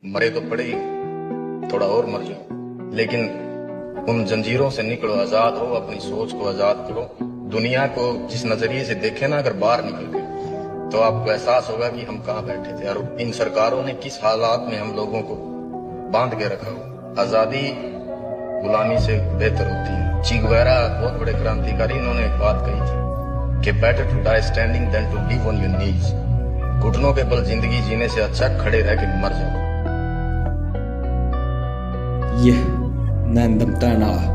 मरे तो पड़े ही, थोड़ा और मर जाओ, लेकिन उन जंजीरों से निकलो, आजाद हो, अपनी सोच को आजाद करो। दुनिया को जिस नजरिए से देखे ना, अगर बाहर निकल के, तो आपको एहसास होगा कि हम कहाँ बैठे थे और इन सरकारों ने किस हालात में हम लोगों को बांध के रखा हो। आजादी गुलामी से बेहतर होती है। चे गुवेरा बहुत बड़े क्रांतिकारी, इन्होंने एक बात कही थी कि better to die standing than to live on your knees. घुटनों के बल जिंदगी जीने से अच्छा खड़े रह के मर जाओ। ये नैंदम तैनाला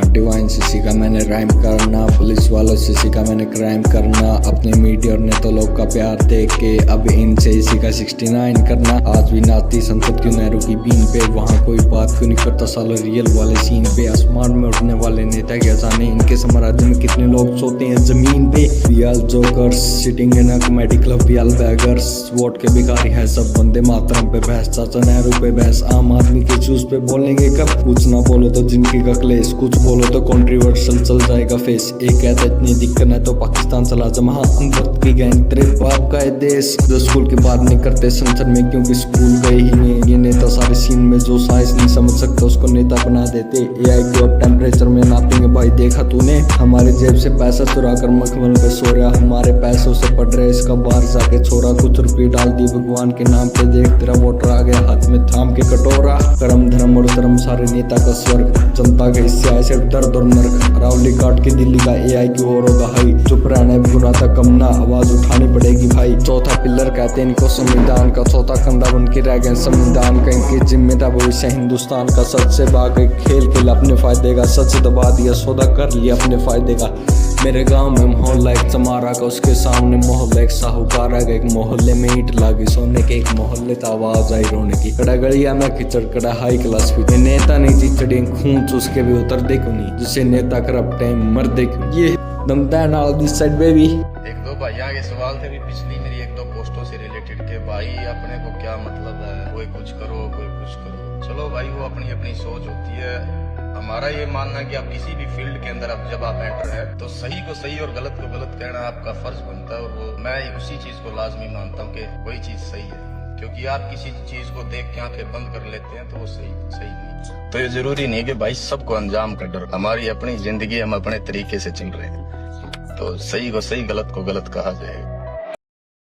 डिवाइन से सीखा मैंने राइम करना, पुलिस वालों से सीखा मैंने क्राइम करना, अपने मीडिया और नेताओं का प्यार देख के अब इनसे ही सीखा 69 करना। आज भी नाचती संसद क्यों नेहरू की बीन पे, वहाँ कोई बात क्यों नहीं करता सालों रियल वाले सीन पे। आसमान में उड़ने वाले नेता क्या जाने, इनके साम्राज्य में कितने लोग सोते हैं जमीन पे। We are jokers sitting in a comedy club, we are beggars, vote के भिखारी है सब, वंदे मातरम पे बहस, चाचा नेहरू पे बहस, आम आदमी के चूज पे बोलेंगे कब। कुछ ना बोलो तो जिनकी का क्लेश, कुछ बोलो तो कंट्रोवर्शियल चल जाएगा फेस। एक कहता इतनी दिक्कत है तो पाकिस्तान चला जमा, अंदर की गैंग तेरे बाप का है देश। जो स्कूल की बात नहीं करते संसद में क्योंकि स्कूल गए ही नहीं। ये नेता सारे सीन में जो साइंस नहीं समझ सकता उसको नेता बना देते। एआई को अब टेम्परेचर में नापेंगे भाई, देखा तूने हमारे जेब से पैसा चुरा कर मखमल पे सो रहा, हमारे पैसों से पढ़ रहे इसका बाहर जाके छोरा। कुछ रुपये डाल दी भगवान के नाम पे, देख तेरा वोटर आ गया हाथ में थाम के कटोरा। कर्म धर्म और धर्म सारे नेता का स्वर्ग, जनता के हिस्से आए सिर्फ दर्द और नर्क। रावली काट के दिल्ली का एआई की और होगा हाई, चुप रहना है गुना था कम ना, आवाज उठानी पड़ेगी भाई। चौथा पिलर कहते हैं इनको संविधान का, चौथा कंधा बन के रह गए संविधान का। इनके जिम्मेदार भविष्य हिंदुस्तान का, सच से भाग खेल खेल अपने फायदे का, सच दबा दिया सौदा कर लिया अपने फायदे का। मेरे गांव में मोहल्ला एक चमारा का, उसके सामने मोहल्ला एक साहूकारा का। एक मोहल्ले में ईंट लागी सोने के, एक मोहल्ले तो आवाज आई रोने की। कड़ा गड़िया में खिचड़ कड़ा हाई क्लास भी, नेता नहीं चिचड़े खून चूस के भी उतर दे क्यों नहीं, जिसे नेता करप्ट है मर दे क्यों। ये दमदा नाल दिस साइड बेबी। एक दो भाइयों के सवाल थे भी पिछली मेरी एक दो पोस्टों से रिलेटेड के भाई अपने को क्या मतलब है, कोई कुछ करो कोई कुछ करो। चलो भाई वो अपनी अपनी सोच होती है। हमारा ये मानना कि आप किसी भी फील्ड के अंदर अब जब आप एंटर है तो सही को सही और गलत को गलत कहना आपका फर्ज बनता है। और वो मैं उसी चीज को लाजमी मानता हूँ कि वही चीज सही है, क्योंकि आप किसी चीज को देख के आंखें बंद कर लेते हैं तो वो सही नहीं। तो ये जरूरी नहीं कि भाई सबको अंजाम का डर, हमारी अपनी जिंदगी, हम अपने तरीके से चल रहे हैं, तो सही को सही गलत को गलत कहा जाएगा।